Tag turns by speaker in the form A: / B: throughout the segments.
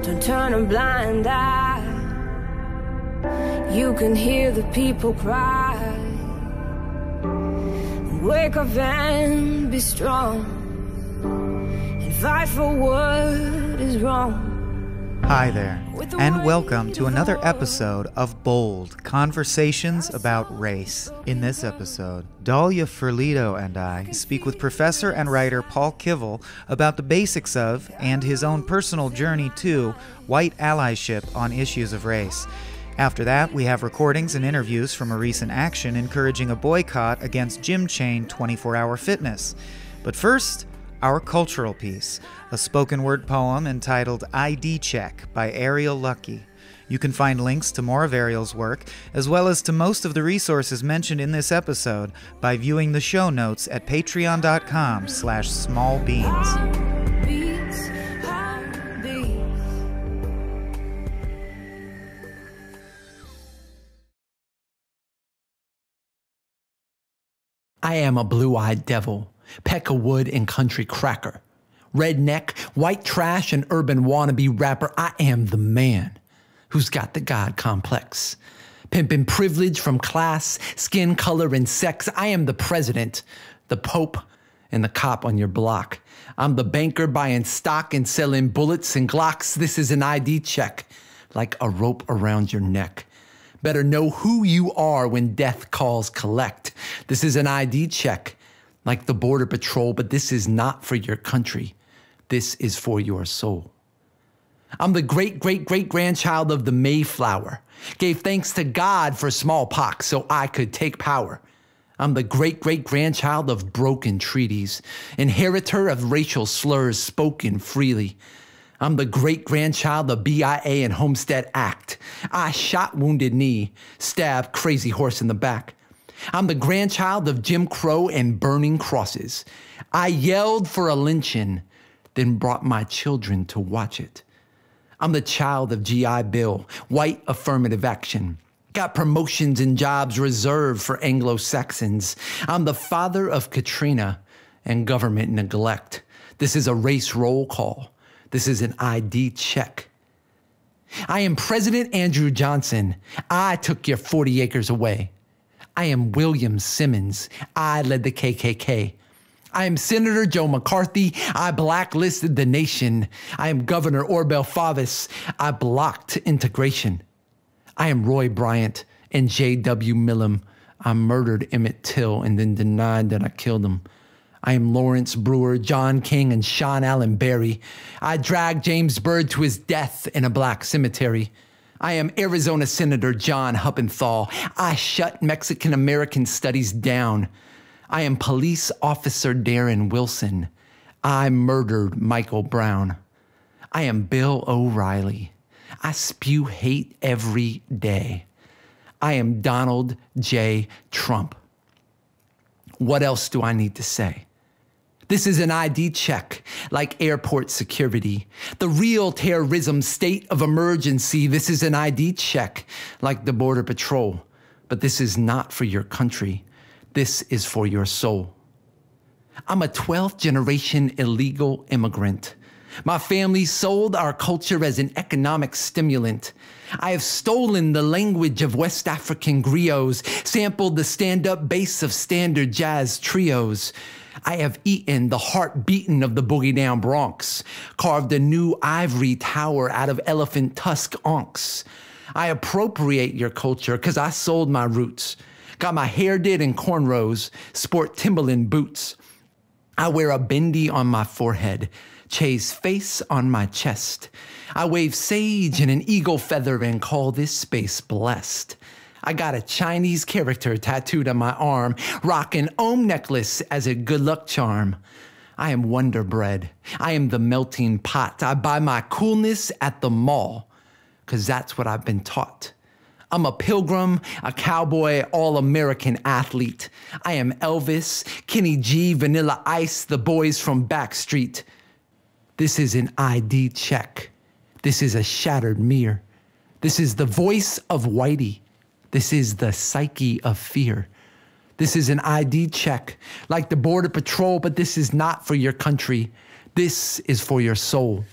A: Don't turn a blind eye. You can hear the people cry. Wake up and be strong, and fight for what is wrong.
B: Hi there, and welcome to another episode of Bold, Conversations about Race. In this episode, Dahlia and I speak with professor and writer Paul Kivel about the basics of, and his own personal journey to, white allyship on issues of race. After that, we have recordings and interviews from a recent action encouraging a boycott against gym chain 24-hour fitness. But first, our cultural piece, a spoken word poem entitled ID Check by Ariel Luckey. You can find links to more of Ariel's work, as well as to most of the resources mentioned in this episode, by viewing the show notes at patreon.com/smallbeans.
C: I am a blue-eyed devil, peck of wood and country cracker. Redneck, white trash, and urban wannabe rapper, I am the man who's got the God complex. Pimping privilege from class, skin color, and sex. I am the president, the pope, and the cop on your block. I'm the banker buying stock and selling bullets and Glocks. This is an ID check, like a rope around your neck. Better know who you are when death calls collect. This is an ID check, like the Border Patrol, but this is not for your country. This is for your soul. I'm the great-great-great-grandchild of the Mayflower. Gave thanks to God for smallpox so I could take power. I'm the great-great-grandchild of broken treaties, inheritor of racial slurs spoken freely. I'm the great-grandchild of BIA and Homestead Act. I shot Wounded Knee, stabbed Crazy Horse in the back. I'm the grandchild of Jim Crow and burning crosses. I yelled for a lynching, then brought my children to watch it. I'm the child of GI Bill, white affirmative action. Got promotions and jobs reserved for Anglo-Saxons. I'm the father of Katrina and government neglect. This is a race roll call. This is an ID check. I am President Andrew Johnson. I took your 40 acres away. I am William Simmons. I led the KKK. I am Senator Joe McCarthy. I blacklisted the nation. I am Governor Orbel Favis. I blocked integration. I am Roy Bryant and J.W. Millam. I murdered Emmett Till and then denied that I killed him. I am Lawrence Brewer, John King, and Sean Allen Berry. I dragged James Byrd to his death in a black cemetery. I am Arizona Senator John Huppenthal. I shut Mexican-American studies down. I am Police Officer Darren Wilson. I murdered Michael Brown. I am Bill O'Reilly. I spew hate every day. I am Donald J. Trump. What else do I need to say? This is an ID check, like airport security. The real terrorism state of emergency. This is an ID check, like the Border Patrol. But this is not for your country. This is for your soul. I'm a 12th generation illegal immigrant. My family sold our culture as an economic stimulant. I have stolen the language of West African griots, sampled the stand-up bass of standard jazz trios. I have eaten the heart-beaten of the boogie-down Bronx, carved a new ivory tower out of elephant tusk onks. I appropriate your culture because I sold my roots. Got my hair did in cornrows, sport Timberland boots. I wear a bindi on my forehead, Che's face on my chest. I wave sage and an eagle feather and call this space blessed. I got a Chinese character tattooed on my arm, rock an Om necklace as a good luck charm. I am Wonder Bread. I am the melting pot. I buy my coolness at the mall, 'cause that's what I've been taught. I'm a pilgrim, a cowboy, all-American athlete. I am Elvis, Kenny G, Vanilla Ice, the boys from Backstreet. This is an ID check. This is a shattered mirror. This is the voice of Whitey. This is the psyche of fear. This is an ID check, like the Border Patrol, but this is not for your country. This is for your soul.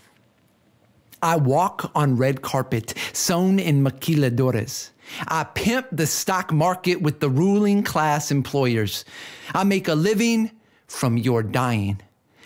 C: I walk on red carpet sewn in maquiladores. I pimp the stock market with the ruling class employers. I make a living from your dying.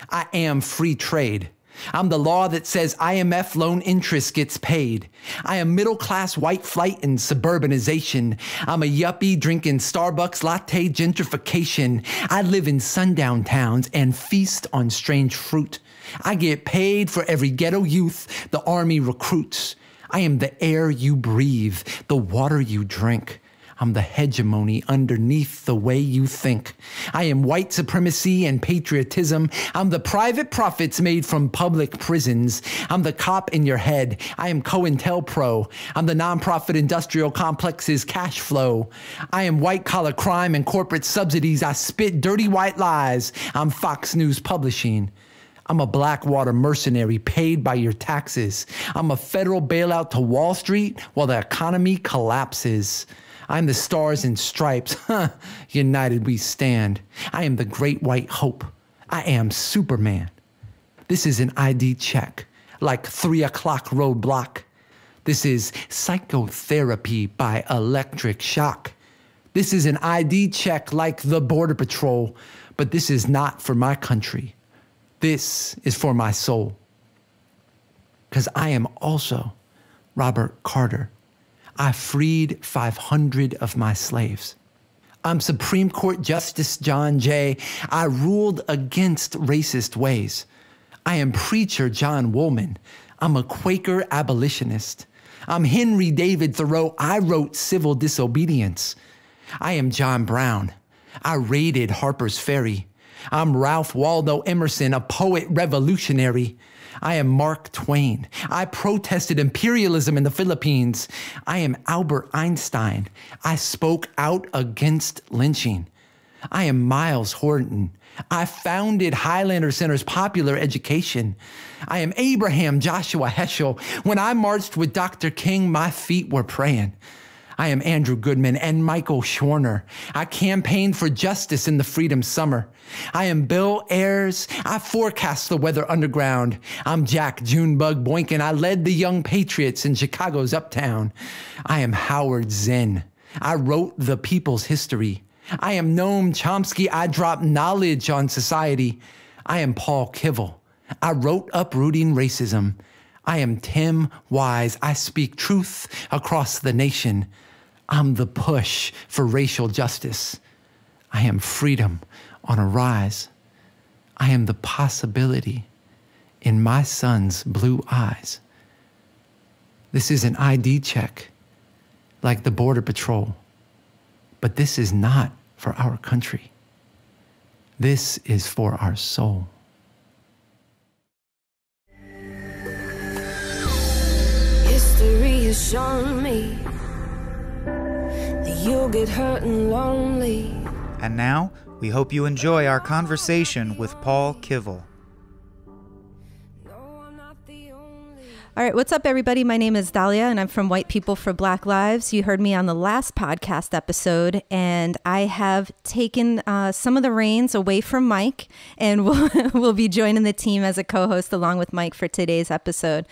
C: I am free trade. I'm the law that says IMF loan interest gets paid. I am middle-class white flight and suburbanization. I'm a yuppie drinking Starbucks latte gentrification. I live in sundown towns and feast on strange fruit. I get paid for every ghetto youth the army recruits. I am the air you breathe, the water you drink. I'm the hegemony underneath the way you think. I am white supremacy and patriotism. I'm the private profits made from public prisons. I'm the cop in your head. I am COINTELPRO. I'm the nonprofit industrial complex's cash flow. I am white collar crime and corporate subsidies. I spit dirty white lies. I'm Fox News Publishing. I'm a Blackwater mercenary paid by your taxes. I'm a federal bailout to Wall Street while the economy collapses. I'm the stars and stripes. United we stand. I am the great white hope. I am Superman. This is an ID check, like 3 o'clock roadblock. This is psychotherapy by electric shock. This is an ID check like the Border Patrol, but this is not for my country. This is for my soul. 'Cause I am also Robert Carter. I freed 500 of my slaves. I'm Supreme Court Justice John Jay. I ruled against racist ways. I am Preacher John Woolman. I'm a Quaker abolitionist. I'm Henry David Thoreau. I wrote Civil Disobedience. I am John Brown. I raided Harper's Ferry. I'm Ralph Waldo Emerson, a poet revolutionary. I am Mark Twain. I protested imperialism in the Philippines. I am Albert Einstein. I spoke out against lynching. I am Miles Horton. I founded Highlander Center's popular education. I am Abraham Joshua Heschel. When I marched with Dr. King, my feet were praying. I am Andrew Goodman and Michael Schwerner. I campaigned for justice in the Freedom Summer. I am Bill Ayers. I forecast the weather underground. I'm Jack Junebug Boykin. I led the Young Patriots in Chicago's Uptown. I am Howard Zinn. I wrote the people's history. I am Noam Chomsky. I dropped knowledge on society. I am Paul Kivel. I wrote Uprooting Racism. I am Tim Wise. I speak truth across the nation. I'm the push for racial justice. I am freedom on a rise. I am the possibility in my son's blue eyes. This is an ID check, like the Border Patrol, but this is not for our country. This is for our soul.
A: History has shown me that you'll get hurt and lonely.
B: And now, we hope you enjoy our conversation with Paul Kivel.
D: All right, what's up, everybody? My name is Dahlia, and I'm from White People for Black Lives. You heard me on the last podcast episode, and I have taken some of the reins away from Mike, and we'll be joining the team as a co-host along with Mike for today's episode.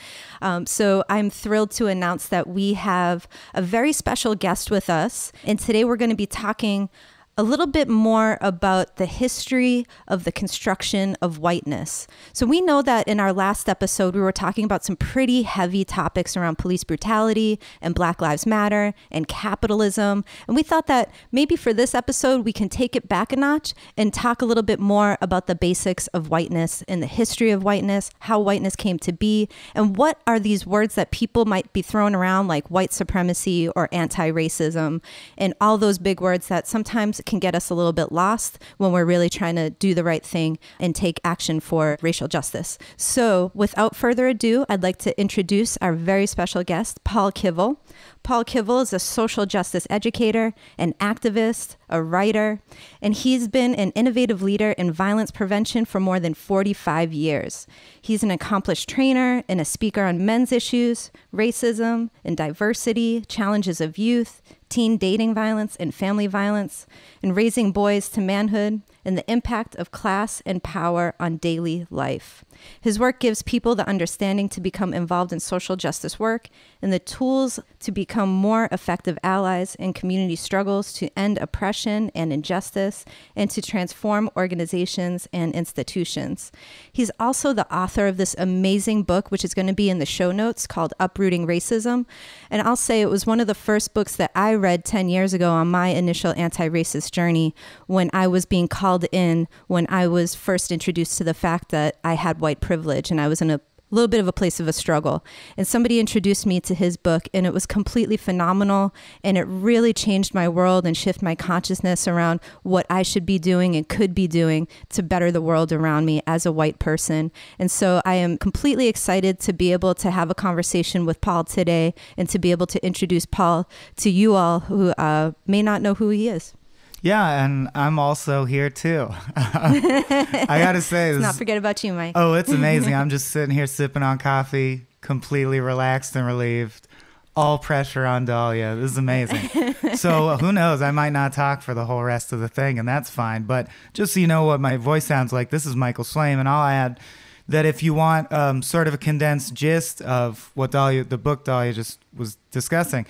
D: So I'm thrilled to announce that we have a very special guest with us, and today we're going to be talking a little bit more about the history of the construction of whiteness. So we know that in our last episode, we were talking about some pretty heavy topics around police brutality and Black Lives Matter and capitalism. And we thought that maybe for this episode, we can take it back a notch and talk a little bit more about the basics of whiteness and the history of whiteness, how whiteness came to be, and what are these words that people might be throwing around like white supremacy or anti-racism, and all those big words that sometimes can get us a little bit lost when we're really trying to do the right thing and take action for racial justice. So without further ado, I'd like to introduce our very special guest, Paul Kivel. Paul Kivel is a social justice educator, an activist, a writer, and he's been an innovative leader in violence prevention for more than 45 years. He's an accomplished trainer and a speaker on men's issues, racism and diversity, challenges of youth, teen dating violence and family violence, and raising boys to manhood, and the impact of class and power on daily life. His work gives people the understanding to become involved in social justice work and the tools to become more effective allies in community struggles to end oppression and injustice and to transform organizations and institutions. He's also the author of this amazing book, which is going to be in the show notes, called Uprooting Racism. And I'll say it was one of the first books that I read 10 years ago on my initial anti-racist journey when I was being called in, when I was first introduced to the fact that I had white privilege and I was in a little bit of a place of a struggle. And somebody introduced me to his book, and it was completely phenomenal. And it really changed my world and shifted my consciousness around what I should be doing and could be doing to better the world around me as a white person. And so I am completely excited to be able to have a conversation with Paul today and to be able to introduce Paul to you all who may not know who he is.
B: Yeah, and I'm also here too. I gotta say,
D: let's not forget about you, Mike.
B: Oh, it's amazing. I'm just sitting here sipping on coffee, completely relaxed and relieved. All pressure on Dahlia. This is amazing. So who knows? I might not talk for the whole rest of the thing, and that's fine. But just so you know what my voice sounds like, this is Michael Slame, and I'll add that if you want sort of a condensed gist of what the book Dahlia just was discussing,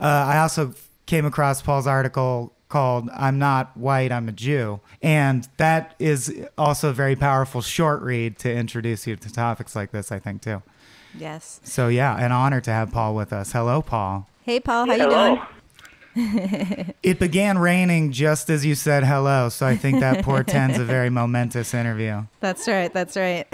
B: I also came across Paul's article called I'm Not White, I'm a Jew. And that is also a very powerful short read to introduce you to topics like this, I think, too.
D: Yes.
B: So, yeah, an honor to have Paul with us. Hello, Paul.
D: Hey, Paul. How you doing?
B: It began raining just as you said hello, so I think that portends a very momentous interview.
D: That's right. That's right.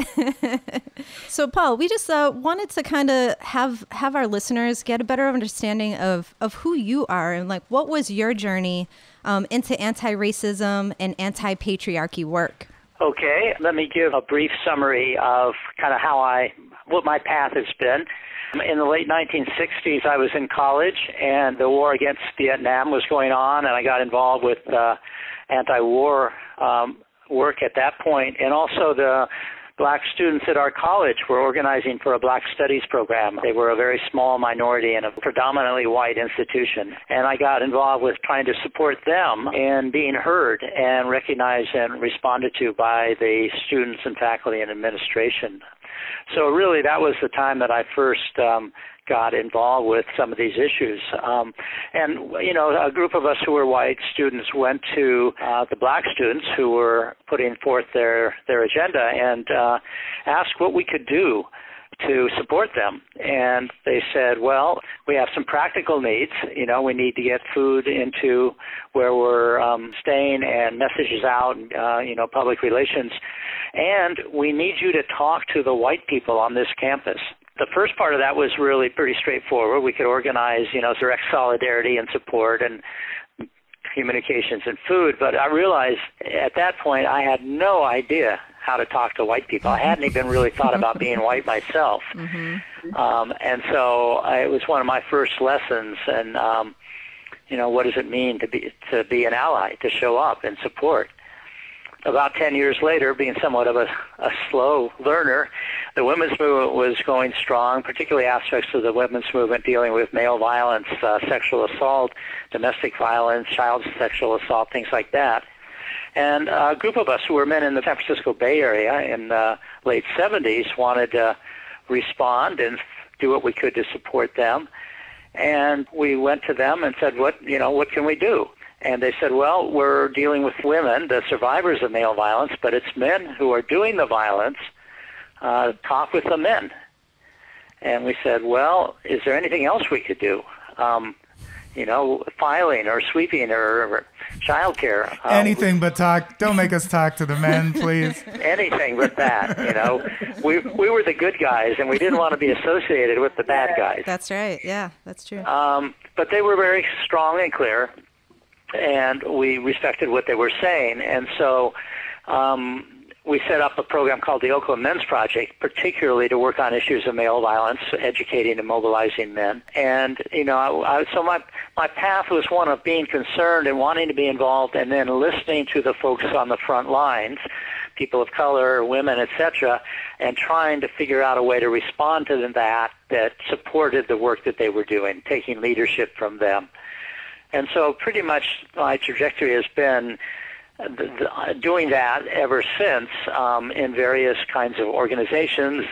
D: So, Paul, we just wanted to kind of have our listeners get a better understanding of who you are and like what was your journey into anti-racism and anti-patriarchy work.
E: Okay, let me give a brief summary of kind of what my path has been. In the late 1960s, I was in college, and the war against Vietnam was going on, and I got involved with anti-war work at that point, and also the black students at our college were organizing for a black studies program. They were a very small minority in a predominantly white institution, and I got involved with trying to support them in being heard and recognized and responded to by the students and faculty and administration. So really that was the time that I first got involved with some of these issues. And, you know, a group of us who were white students went to the black students who were putting forth their agenda and asked what we could do to support them. And they said, well, we have some practical needs. You know, we need to get food into where we're staying and messages out, you know, public relations. And we need you to talk to the white people on this campus. The first part of that was really pretty straightforward. We could organize, you know, direct solidarity and support and communications and food. But I realized at that point I had no idea how to talk to white people. I hadn't even really thought about being white myself. And so it was one of my first lessons. And, you know, what does it mean to be an ally, to show up and support? About 10 years later, being somewhat of a slow learner, the women's movement was going strong, particularly aspects of the women's movement dealing with male violence, sexual assault, domestic violence, child sexual assault, things like that. And a group of us who were men in the San Francisco Bay Area in the late 70s wanted to respond and do what we could to support them. And we went to them and said, what can we do? And they said, well, we're dealing with women, the survivors of male violence, but it's men who are doing the violence. Talk with the men. And we said, well, is there anything else we could do? You know, filing or sweeping or child care.
B: Anything but talk. Don't make us talk to the men, please.
E: Anything but that, you know. We were the good guys, and we didn't want to be associated with the bad guys.
D: That's right. Yeah, that's true.
E: But they were very strong and clear, and we respected what they were saying. And so we set up a program called the Oakland Men's Project, particularly to work on issues of male violence, educating and mobilizing men. And, you know, so my path was one of being concerned and wanting to be involved and then listening to the folks on the front lines, people of color, women, etc., and trying to figure out a way to respond to that supported the work that they were doing, taking leadership from them. And so pretty much my trajectory has been doing that ever since in various kinds of organizations,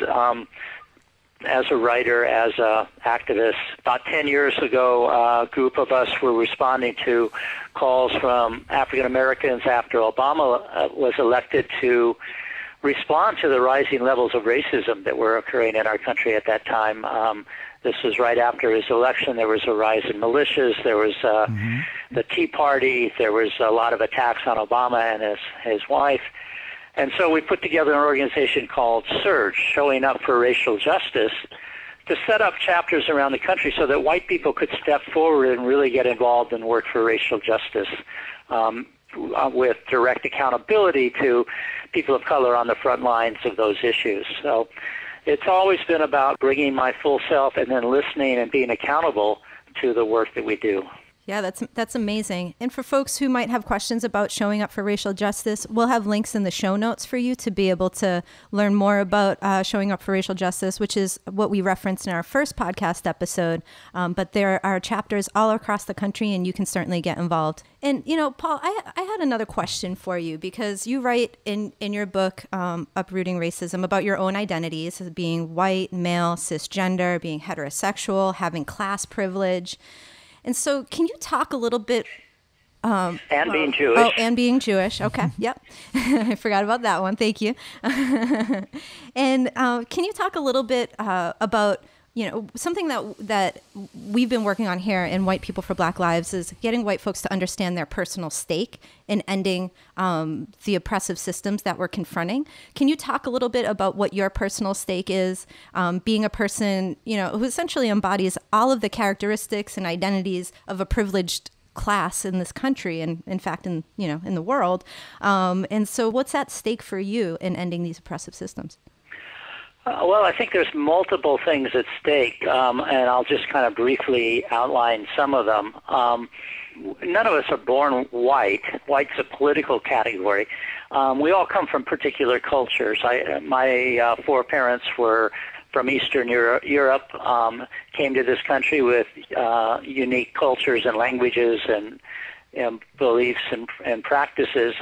E: as a writer, as an activist. About 10 years ago, a group of us were responding to calls from African Americans after Obama was elected to respond to the rising levels of racism that were occurring in our country at that time. This was right after his election. There was a rise in militias. There was the Tea Party. There was a lot of attacks on Obama and his wife. And so we put together an organization called SURGE, Showing Up for Racial Justice, to set up chapters around the country so that white people could step forward and really get involved and work for racial justice with direct accountability to people of color on the front lines of those issues. So it's always been about bringing my full self and then listening and being accountable to the work that we do.
D: Yeah, that's amazing. And for folks who might have questions about showing up for racial justice, we'll have links in the show notes for you to be able to learn more about showing up for racial justice, which is what we referenced in our first podcast episode. But there are chapters all across the country, and you can certainly get involved. And, you know, Paul, I had another question for you, because you write in your book, Uprooting Racism, about your own identities as being white, male, cisgender, being heterosexual, having class privilege. And so can you talk a little bit...
E: and being Jewish.
D: Oh, and being Jewish. Okay. Yep. I forgot about that one. Thank you. And can you talk a little bit about, you know, something that we've been working on here in White People for Black Lives is getting white folks to understand their personal stake in ending the oppressive systems that we're confronting. Can you talk a little bit about what your personal stake is, being a person, you know, who essentially embodies all of the characteristics and identities of a privileged class in this country and, in fact, in the world. And so what's at stake for you in ending these oppressive systems?
E: Well, I think there's multiple things at stake, and I'll just kind of briefly outline some of them. None of us are born white. White's a political category. We all come from particular cultures. My four parents were from Eastern Europe, came to this country with unique cultures and languages and beliefs and practices.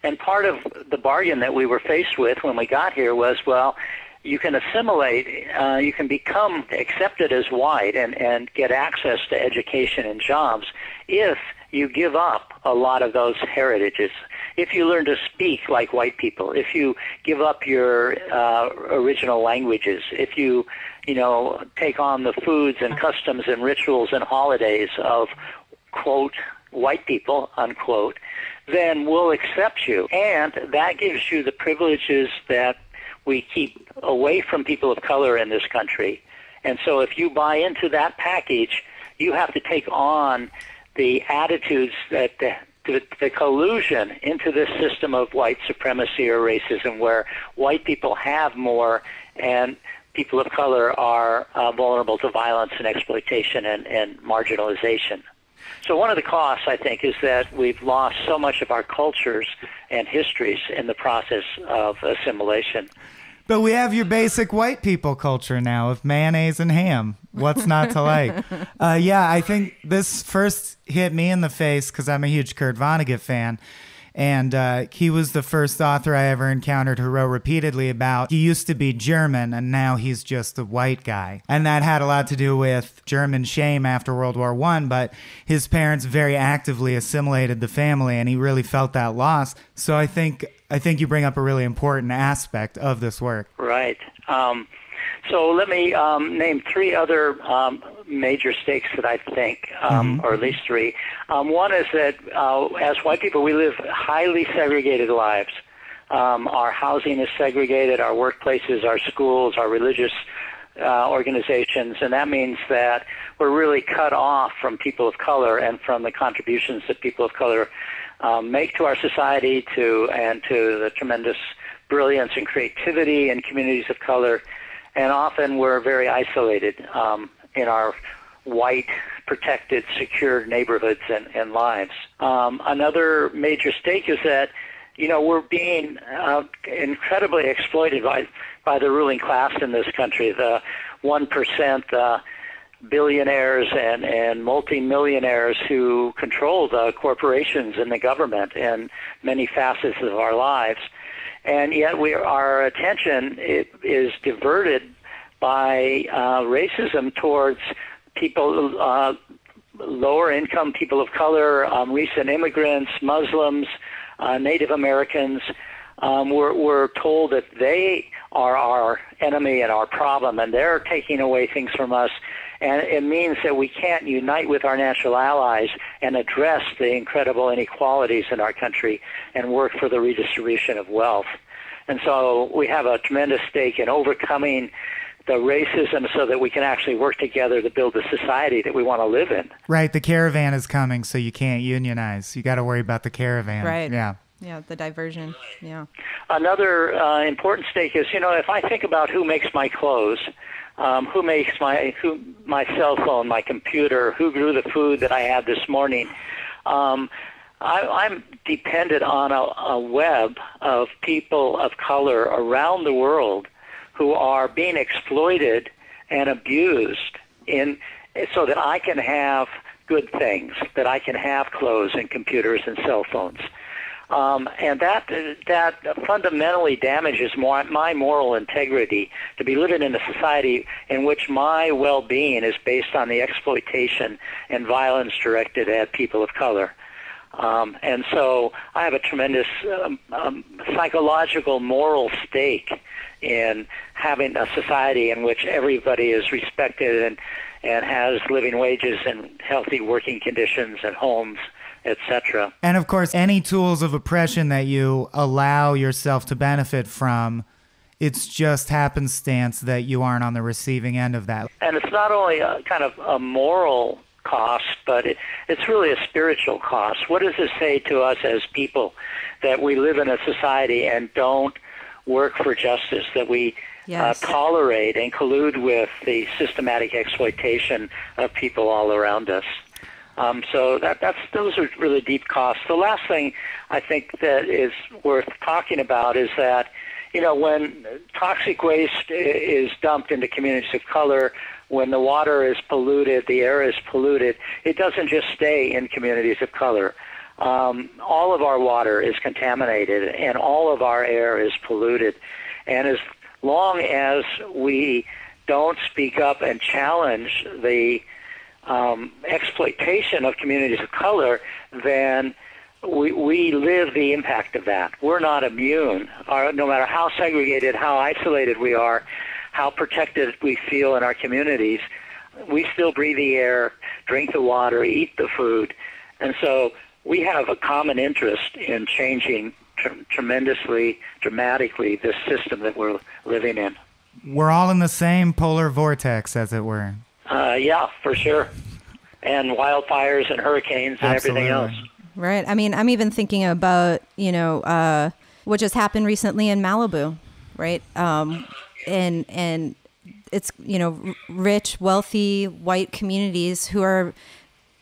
E: And part of the bargain that we were faced with when we got here was, well, you can assimilate, you can become accepted as white and get access to education and jobs if you give up a lot of those heritages. If you learn to speak like white people, if you give up your original languages, if you take on the foods and customs and rituals and holidays of, quote, white people, unquote, then we'll accept you. And that gives you the privileges that we keep away from people of color in this country. And so if you buy into that package, you have to take on the attitudes that the collusion into this system of white supremacy or racism where white people have more and people of color are vulnerable to violence and exploitation and marginalization. So one of the costs, I think, is that we've lost so much of our cultures and histories in the process of assimilation.
B: But we have your basic white people culture now of mayonnaise and ham. What's not to like? Yeah, I think this first hit me in the face because I'm a huge Kurt Vonnegut fan. And he was the first author I ever encountered who wrote repeatedly about he used to be German and now he's just a white guy. And that had a lot to do with German shame after World War I, but his parents very actively assimilated the family and he really felt that loss. So I think you bring up a really important aspect of this work. Right.
E: So let me name three other major stakes that I think, or at least three. One is that as white people, we live highly segregated lives. Our housing is segregated, our workplaces, our schools, our religious organizations, and that means that we're really cut off from people of color and from the contributions that people of color make to our society and to the tremendous brilliance and creativity in communities of color. And often we're very isolated in our white, protected, secure neighborhoods and lives. Another major stake is that, we're being incredibly exploited by the ruling class in this country, the 1%, billionaires and multimillionaires who control the corporations and the government and many facets of our lives. And yet our attention is diverted by racism towards people, lower income people of color, recent immigrants, Muslims, Native Americans. We're told that they are our enemy and our problem, and they're taking away things from us. And it means that we can't unite with our natural allies and address the incredible inequalities in our country and work for the redistribution of wealth. And so we have a tremendous stake in overcoming the racism so that we can actually work together to build the society that we want to live in.
B: Right. The caravan is coming, so you can't unionize. You got to worry about the caravan.
D: Right.
B: Yeah.
D: Yeah, the diversion. Yeah.
E: Another important stake is, if I think about who makes my clothes, who makes my cell phone, my computer, who grew the food that I had this morning, I'm dependent on a web of people of color around the world who are being exploited and abused so that I can have good things, that I can have clothes and computers and cell phones. And that fundamentally damages my moral integrity to be living in a society in which my well-being is based on the exploitation and violence directed at people of color. And so I have a tremendous psychological, moral stake in having a society in which everybody is respected and has living wages and healthy working conditions and homes, etc.
B: And of course, any tools of oppression that you allow yourself to benefit from, it's just happenstance that you aren't on the receiving end of that.
E: And it's not only a kind of a moral cost, but it's really a spiritual cost. What does this say to us as people that we live in a society and don't work for justice, that we tolerate and collude with the systematic exploitation of people all around us? So those are really deep costs. The last thing I think that is worth talking about is that, when toxic waste is dumped into communities of color, when the water is polluted, the air is polluted, it doesn't just stay in communities of color. All of our water is contaminated and all of our air is polluted. And as long as we don't speak up and challenge the exploitation of communities of color, then we live the impact of that. We're not immune. No matter how segregated, how isolated we are, how protected we feel in our communities, we still breathe the air, drink the water, eat the food. And so we have a common interest in changing tremendously, dramatically, this system that we're living in.
B: We're all in the same polar vortex, as it were.
E: Yeah, for sure. And wildfires and hurricanes and everything else.
D: Right. I mean, I'm even thinking about, what just happened recently in Malibu, right? And it's, rich, wealthy, white communities who are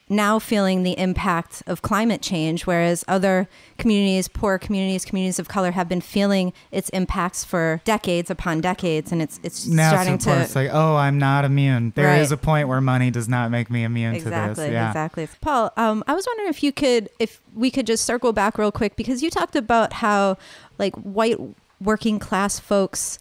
D: now feeling the impact of climate change, whereas other communities, poor communities, communities of color have been feeling its impacts for decades upon decades, and it's
B: now
D: starting to.
B: It's like, oh, I'm not immune. There
D: Right.
B: is a point where money does not make me immune to this. Yeah.
D: Exactly. Paul, I was wondering if we could just circle back real quick, because you talked about how like white working class folks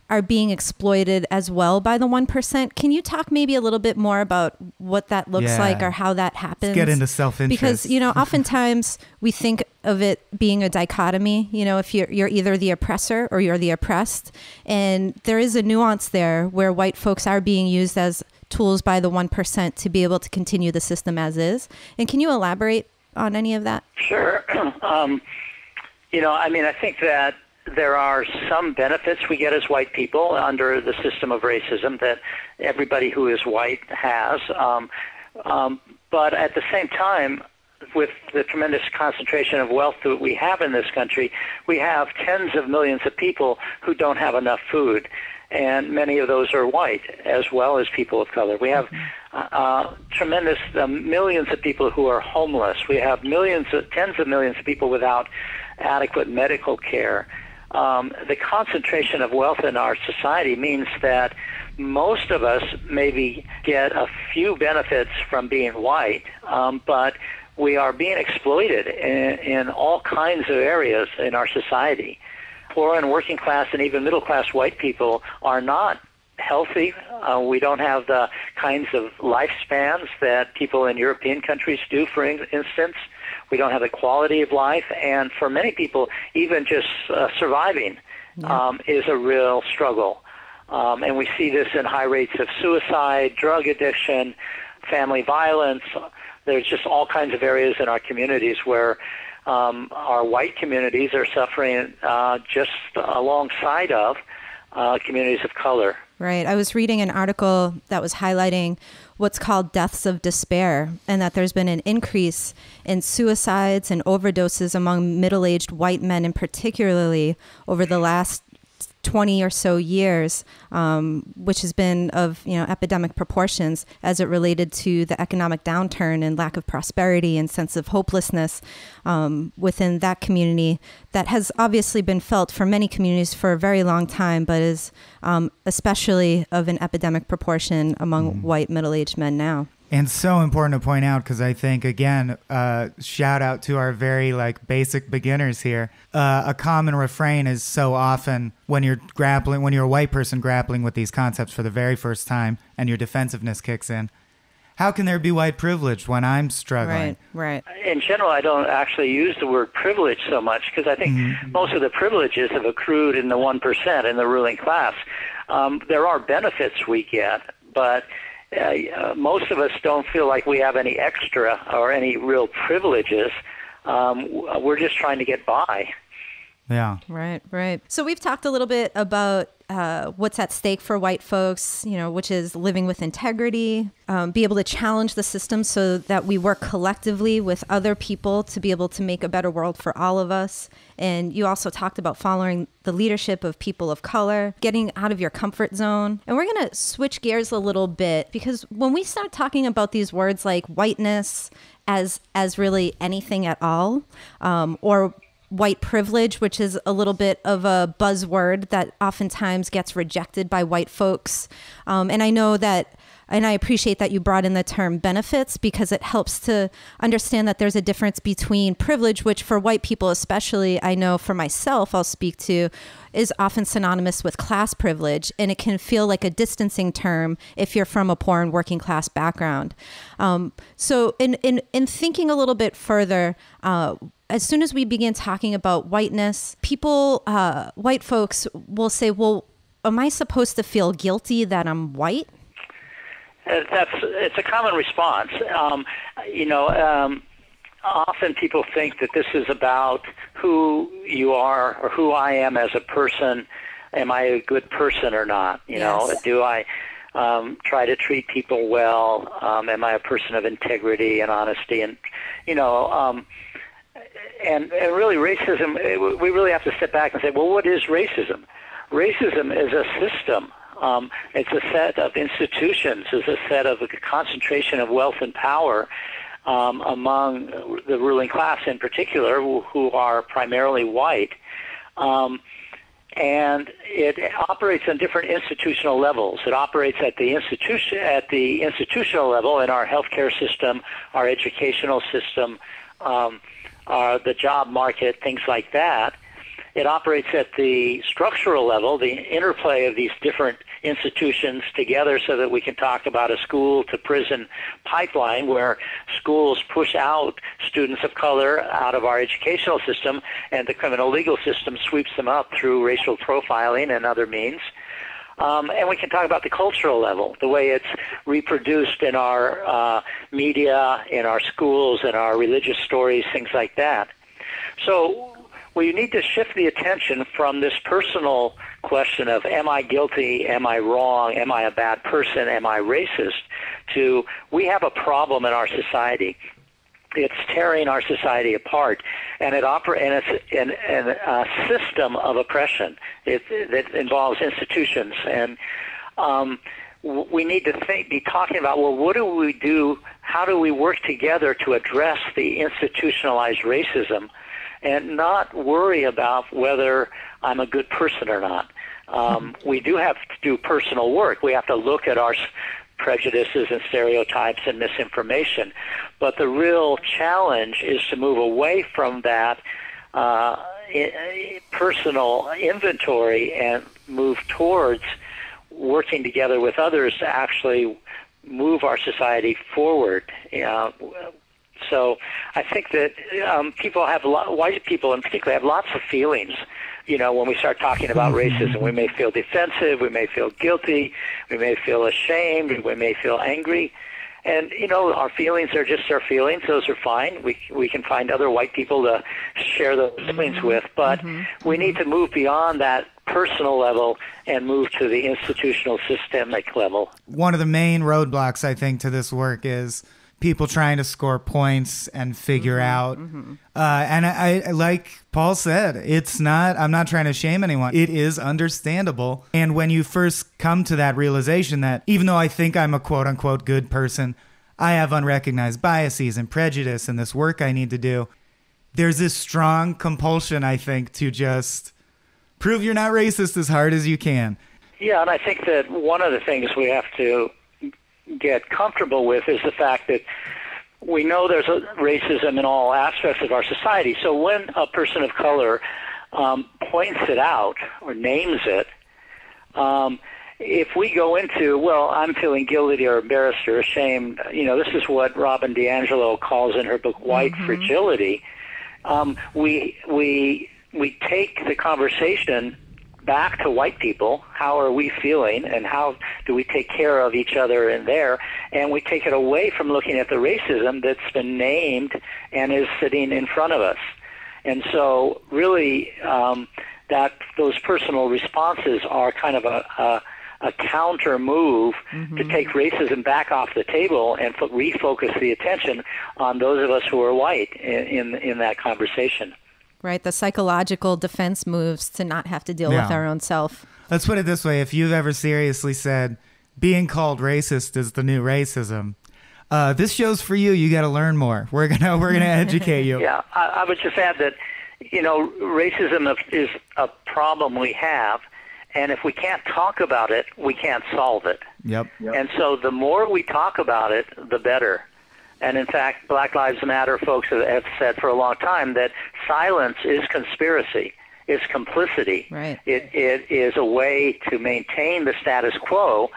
D: are being exploited as well by the 1%. Can you talk maybe a little bit more about what that looks like or how that happens?
B: Let's get into self-interest.
D: Because, oftentimes we think of it being a dichotomy, if you're either the oppressor or you're the oppressed. And there is a nuance there where white folks are being used as tools by the 1% to be able to continue the system as is. And can you elaborate on any of that?
E: Sure. I think that there are some benefits we get as white people under the system of racism that everybody who is white has. But at the same time, with the tremendous concentration of wealth that we have in this country, we have tens of millions of people who don't have enough food. And many of those are white as well as people of color. We have tremendous millions of people who are homeless. We have tens of millions of people without adequate medical care. the concentration of wealth in our society means that most of us maybe get a few benefits from being white, but we are being exploited in all kinds of areas in our society. Poor and working class and even middle class white people are not healthy. We don't have the kinds of lifespans that people in European countries do, for instance. We don't have the quality of life, and for many people, even just surviving is a real struggle. And we see this in high rates of suicide, drug addiction, family violence. There's just all kinds of areas in our communities where our white communities are suffering just alongside of communities of color.
D: Right. I was reading an article that was highlighting what's called deaths of despair, and that there's been an increase in suicides and overdoses among middle-aged white men, in particularly over the last 20 or so years, which has been of epidemic proportions as it related to the economic downturn and lack of prosperity and sense of hopelessness within that community that has obviously been felt for many communities for a very long time, but is especially of an epidemic proportion among white middle-aged men now.
B: And so important to point out, because I think, again, shout out to our very basic beginners here. A common refrain is so often when you're a white person grappling with these concepts for the very first time and your defensiveness kicks in, how can there be white privilege when I'm struggling?
D: Right.
E: In general, I don't actually use the word privilege so much because I think most of the privileges have accrued in the 1%, in the ruling class. There are benefits we get, but most of us don't feel like we have any extra or any real privileges. We're just trying to get by.
B: Yeah.
D: Right. So we've talked a little bit about what's at stake for white folks, which is living with integrity, be able to challenge the system so that we work collectively with other people to be able to make a better world for all of us. And you also talked about following the leadership of people of color, getting out of your comfort zone. And we're going to switch gears a little bit, because when we start talking about these words like whiteness as really anything at all, or white privilege, which is a little bit of a buzzword that oftentimes gets rejected by white folks. And I know that, and I appreciate that you brought in the term benefits, because it helps to understand that there's a difference between privilege, which for white people especially, I know for myself, I'll speak to, is often synonymous with class privilege. And it can feel like a distancing term if you're from a poor and working class background. So in thinking a little bit further, as soon as we begin talking about whiteness, people, white folks will say, well, am I supposed to feel guilty that I'm white?
E: It's a common response. Often people think that this is about who you are or who I am as a person. Am I a good person or not? Do I try to treat people well? Am I a person of integrity and honesty? And And really racism, we really have to step back and say, well, what is racism? Racism is a system. It's a set of institutions. It's a set of a concentration of wealth and power among the ruling class in particular, who are primarily white. And it operates on different institutional levels. It operates at the institutional level in our healthcare system, our educational system, the job market, things like that. It operates at the structural level, the interplay of these different institutions together, so that we can talk about a school to prison pipeline where schools push out students of color out of our educational system, and the criminal legal system sweeps them up through racial profiling and other means. And we can talk about the cultural level, the way it's reproduced in our media, in our schools, in our religious stories, things like that. So we need to shift the attention from this personal question of, am I guilty, am I wrong, am I a bad person, am I racist, to, we have a problem in our society. It's tearing our society apart, and it's a system of oppression. That involves institutions, and we need to be talking about, well, what do we do? How do we work together to address the institutionalized racism and not worry about whether I'm a good person or not. We do have to do personal work. We have to look at our prejudices and stereotypes and misinformation. But the real challenge is to move away from that personal inventory and move towards working together with others to actually move our society forward. So I think that white people in particular have lots of feelings. When we start talking about racism, we may feel defensive, we may feel guilty, we may feel ashamed, we may feel angry. And, our feelings are just our feelings. Those are fine. We can find other white people to share those feelings with. But we need to move beyond that personal level and move to the institutional systemic level.
B: One of the main roadblocks, I think, to this work is people trying to score points and figure out. And I like Paul said, I'm not trying to shame anyone. It is understandable. And when you first come to that realization that even though I think I'm a quote unquote good person, I have unrecognized biases and prejudice and this work I need to do, there's this strong compulsion, I think, to just prove you're not racist as hard as you can.
E: Yeah, and I think that one of the things we have to get comfortable with is the fact that we know there's racism in all aspects of our society. So when a person of color points it out or names it, if we go into, well, I'm feeling guilty or embarrassed or ashamed, this is what Robin DiAngelo calls in her book White Fragility. We take the conversation back to white people. How are we feeling, and how do we take care of each other in there? And we take it away from looking at the racism that's been named and is sitting in front of us. And so really that those personal responses are kind of a counter move to take racism back off the table and refocus the attention on those of us who are white in that conversation.
D: Right, the psychological defense moves to not have to deal with our own self.
B: Let's put it this way. If you've ever seriously said, being called racist is the new racism, this show's for you. You got to learn more. We're gonna educate you.
E: Yeah, I would just add that, racism is a problem we have, and if we can't talk about it, we can't solve it.
B: Yep.
E: And so the more we talk about it, the better. And in fact, Black Lives Matter folks have said for a long time that silence is conspiracy, is complicity.
D: Right.
E: It is a way to maintain the status quo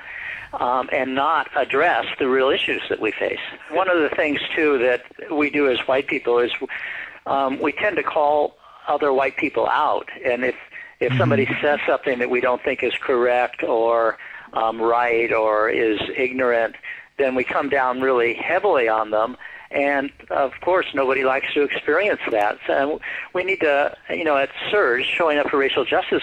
E: and not address the real issues that we face. One of the things, too, that we do as white people is we tend to call other white people out. And if somebody says something that we don't think is correct or right or is ignorant, then we come down really heavily on them. And, of course, nobody likes to experience that. So we need to, at SURJ, Showing Up for Racial Justice,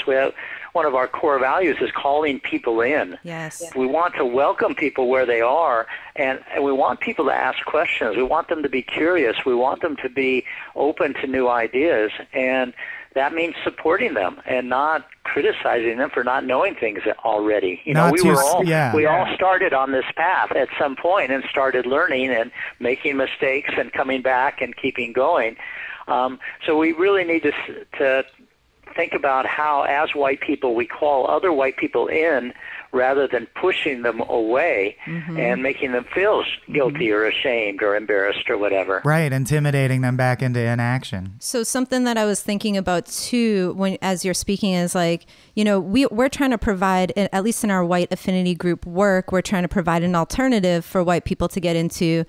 E: one of our core values is calling people in.
D: Yes.
E: We want to welcome people where they are, and we want people to ask questions. We want them to be curious. We want them to be open to new ideas. And that means supporting them and not criticizing them for not knowing things already. We all started on this path at some point and started learning and making mistakes and coming back and keeping going. So we really need to think about how, as white people, we call other white people in rather than pushing them away and making them feel guilty or ashamed or embarrassed or whatever.
B: Right, intimidating them back into inaction.
D: So something that I was thinking about too, as you're speaking, is like, we're trying to provide, at least in our white affinity group work, we're trying to provide an alternative for white people to get into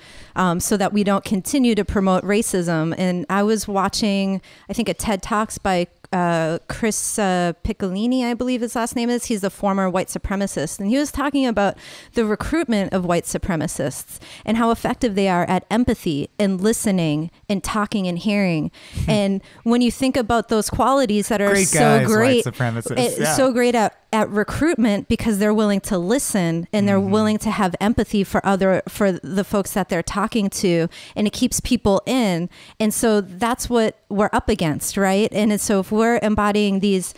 D: so that we don't continue to promote racism. And I was watching, I think, a TED Talks by Chris Piccolini, I believe his last name is. He's a former white supremacist. And he was talking about the recruitment of white supremacists and how effective they are at empathy and listening and talking and hearing. And when you think about those qualities that are so great,
B: white supremacists.
D: So great at at recruitment because they're willing to listen and they're willing to have empathy for the folks that they're talking to, and it keeps people in. And so that's what we're up against, right? And so if we're embodying these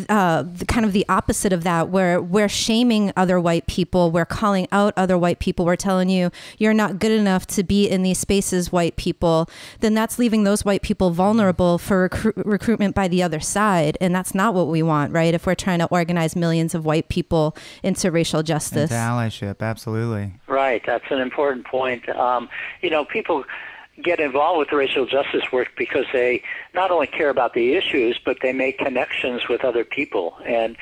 D: kind of the opposite of that, where we're shaming other white people, we're calling out other white people, we're telling you you're not good enough to be in these spaces, white people, then that's leaving those white people vulnerable for recruitment by the other side. And that's not what we want, right? If we're trying to organize millions of white people into racial justice.
B: Into allyship, absolutely.
E: Right, that's an important point. People get involved with the racial justice work because they not only care about the issues, but they make connections with other people and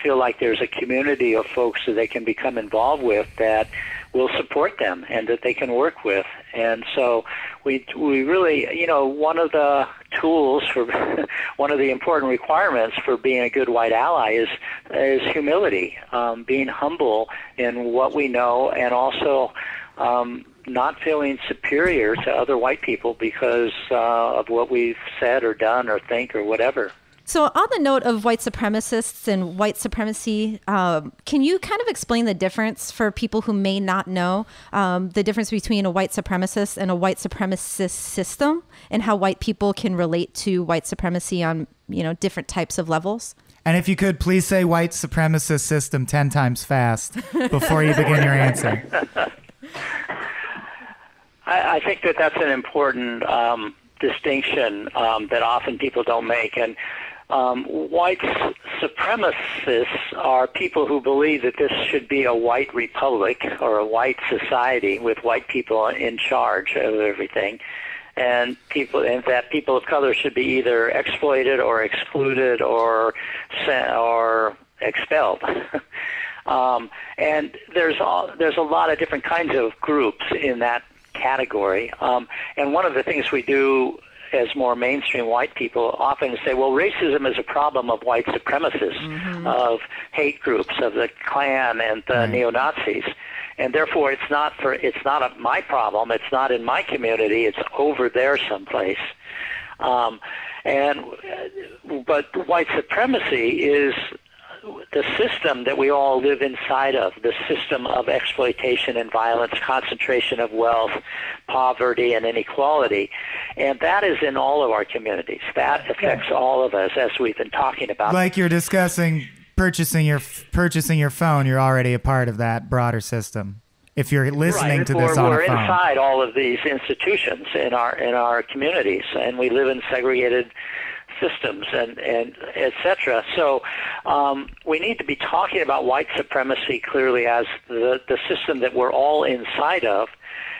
E: feel like there's a community of folks that they can become involved with that will support them and that they can work with. And so we really, one of the tools for one of the important requirements for being a good white ally is humility, being humble in what we know, and also not feeling superior to other white people because of what we've said or done or think or whatever.
D: So on the note of white supremacists and white supremacy, can you kind of explain the difference for people who may not know the difference between a white supremacist and a white supremacist system, and how white people can relate to white supremacy on, different types of levels?
B: And if you could, please say white supremacist system 10 times fast before you begin your answer.
E: I think that's an important distinction that often people don't make. And white supremacists are people who believe that this should be a white republic or a white society with white people in charge of everything, and that people of color should be either exploited or excluded or expelled. And there's a lot of different kinds of groups in that category. And one of the things we do as more mainstream white people often say, well, racism is a problem of white supremacists, of hate groups, of the Klan and the neo-Nazis. And therefore, it's not my problem. It's not in my community. It's over there someplace. But white supremacy is the system that we all live inside of, the system of exploitation and violence, concentration of wealth, poverty, and inequality. And that is in all of our communities. That affects all of us, as we've been talking about.
B: Like you're discussing purchasing your phone, you're already a part of that broader system. If you're listening to this on a phone.
E: We're inside all of these institutions in our communities, and we live in segregated systems and et cetera. So we need to be talking about white supremacy clearly as the system that we're all inside of,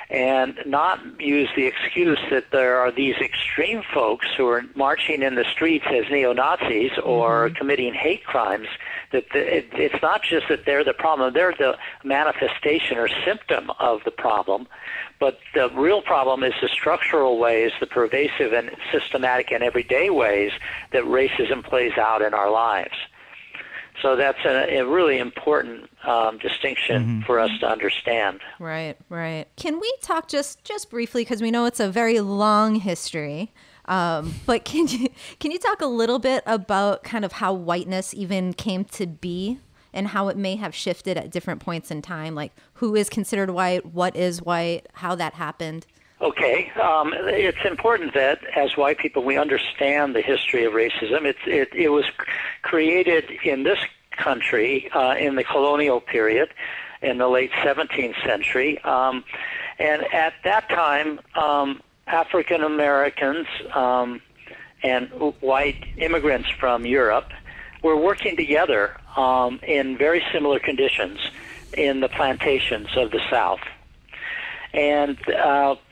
E: and not use the excuse that there are these extreme folks who are marching in the streets as neo-Nazis or committing hate crimes. That it's not just that they're the problem, they're the manifestation or symptom of the problem, but the real problem is the structural ways, the pervasive and systematic and everyday ways that racism plays out in our lives. So that's a really important distinction for us to understand.
D: Right, right. Can we talk just briefly, because we know it's a very long history, but can you talk a little bit about kind of how whiteness even came to be and how it may have shifted at different points in time, like who is considered white, what is white, how that happened?
E: Okay. It's important that as white people we understand the history of racism. It was created in this country in the colonial period in the late 17th century. And at that time, African Americans and white immigrants from Europe were working together in very similar conditions in the plantations of the South. And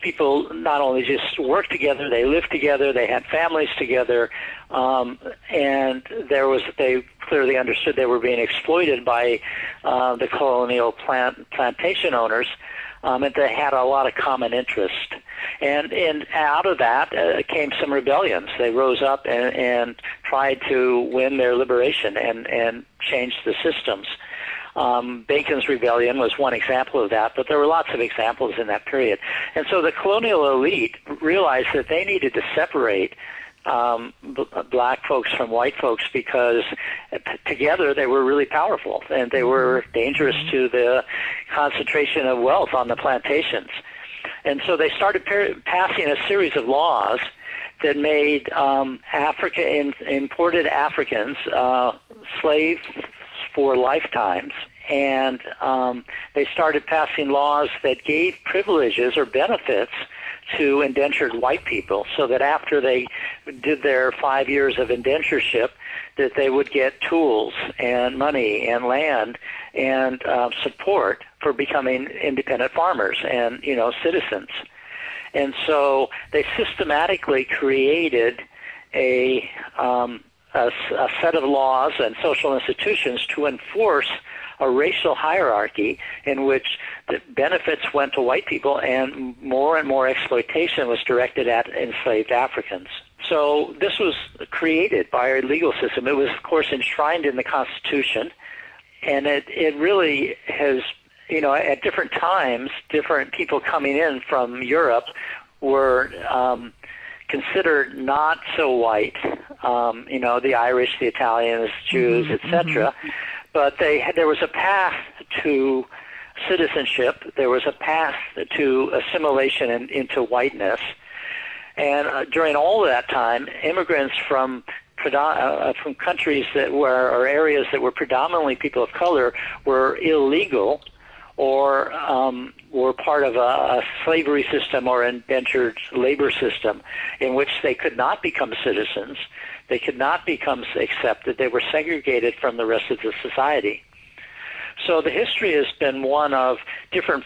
E: people not only just worked together, they lived together, they had families together, and they clearly understood they were being exploited by the colonial plantation owners, and they had a lot of common interest. And out of that came some rebellions. They rose up and tried to win their liberation and change the systems. Bacon's Rebellion was one example of that, but there were lots of examples in that period. And so the colonial elite realized that they needed to separate black folks from white folks because together they were really powerful and they were dangerous to the concentration of wealth on the plantations. And so they started passing a series of laws that made imported Africans slaves for lifetimes. And they started passing laws that gave privileges or benefits to indentured white people, so that after they did their 5 years of indentureship, that they would get tools and money and land and support for becoming independent farmers and, citizens. And so they systematically created a set of laws and social institutions to enforce a racial hierarchy in which the benefits went to white people and more exploitation was directed at enslaved Africans. So this was created by our legal system. It was, of course, enshrined in the Constitution, and it really has, at different times, different people coming in from Europe were considered not so white, the Irish, the Italians, Jews, etc. But there was a path to citizenship. There was a path to assimilation into whiteness. And during all of that time, immigrants from countries or areas that were predominantly people of color were illegal or were part of a slavery system or indentured labor system in which they could not become citizens. They could not become accepted. They were segregated from the rest of the society. So the history has been one of different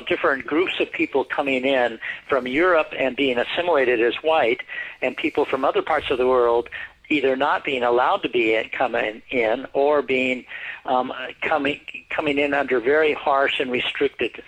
E: different groups of people coming in from Europe and being assimilated as white, and people from other parts of the world either not being allowed to coming in or being coming in under very harsh and restricted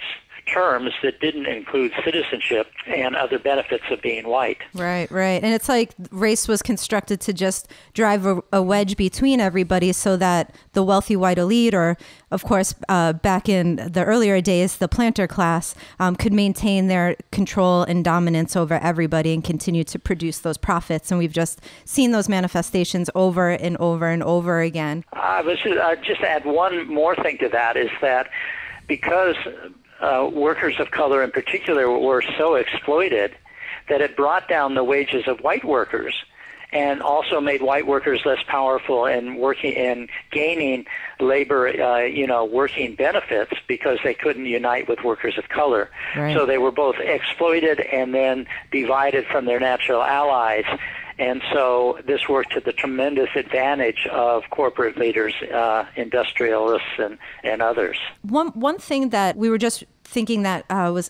E: terms that didn't include citizenship and other benefits of being white.
D: Right. And it's like race was constructed to just drive a wedge between everybody so that the wealthy white elite, or of course, back in the earlier days, the planter class, could maintain their control and dominance over everybody and continue to produce those profits. And we've just seen those manifestations over and over and over again.
E: I'll just add one more thing to that, is that because workers of color in particular were so exploited that it brought down the wages of white workers and also made white workers less powerful in working and gaining labor, working benefits because they couldn't unite with workers of color.
D: Right.
E: So they were both exploited and then divided from their natural allies. And so this worked to the tremendous advantage of corporate leaders, industrialists, and others.
D: One thing that we were just thinking that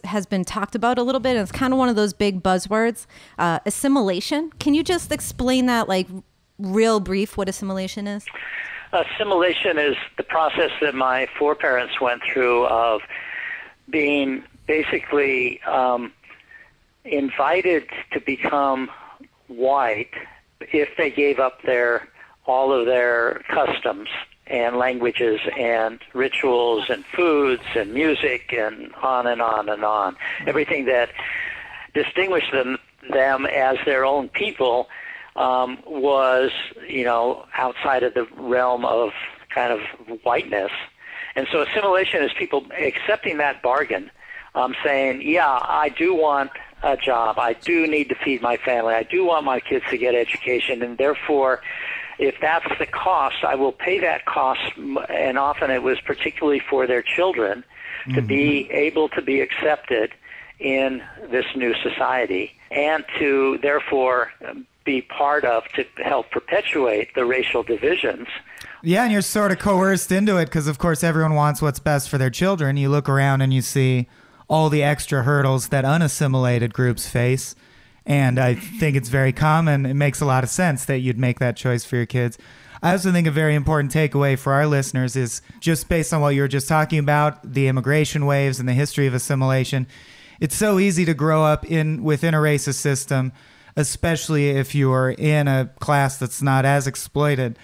D: has been talked about a little bit, and it's kind of one of those big buzzwords, assimilation. Can you just explain that, like, real brief, what assimilation is?
E: Assimilation is the process that my foreparents went through of being basically invited to become white if they gave up all of their customs and languages and rituals and foods and music and on and on and on. Everything that distinguished them as their own people was, outside of the realm of kind of whiteness. And so assimilation is people accepting that bargain, saying, yeah, I do want a job. I do need to feed my family. I do want my kids to get education, and therefore, if that's the cost, I will pay that cost. And often it was particularly for their children to be able to be accepted in this new society and to therefore be part of, to help perpetuate the racial divisions.
B: Yeah, and you're sort of coerced into it because, of course, everyone wants what's best for their children. You look around and you see all the extra hurdles that unassimilated groups face. And I think it's very common. It makes a lot of sense that you'd make that choice for your kids. I also think a very important takeaway for our listeners is just based on what you were just talking about, the immigration waves and the history of assimilation. It's so easy to grow up within a racist system, especially if you're in a class that's not as exploited,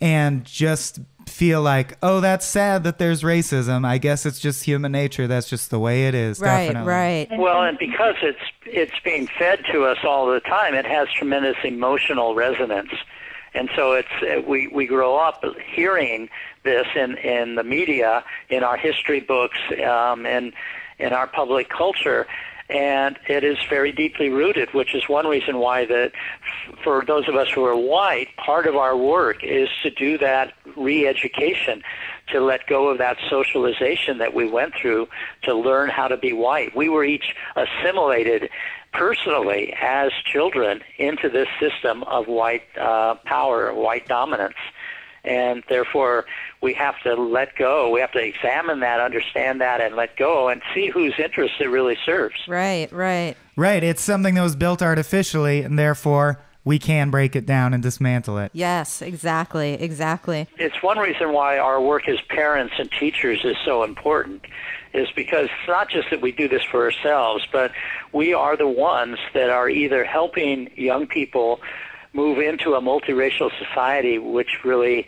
B: and just feel like, oh, that's sad that there's racism. I guess it's just human nature. That's just the way it is.
D: Right,
B: definitely.
D: right.
E: Well, and because it's being fed to us all the time, it has tremendous emotional resonance. And so we grow up hearing this in the media, in our history books, and in our public culture. And it is very deeply rooted, which is one reason why that for those of us who are white, part of our work is to do that re-education, to let go of that socialization that we went through to learn how to be white. We were each assimilated personally as children into this system of white power, white dominance. And therefore, we have to let go. We have to examine that, understand that, and let go and see whose interests it really serves.
D: Right, right.
B: Right. It's something that was built artificially, and therefore we can break it down and dismantle it.
D: Yes, exactly, exactly.
E: It's one reason why our work as parents and teachers is so important, is because it's not just that we do this for ourselves, but we are the ones that are either helping young people move into a multiracial society which really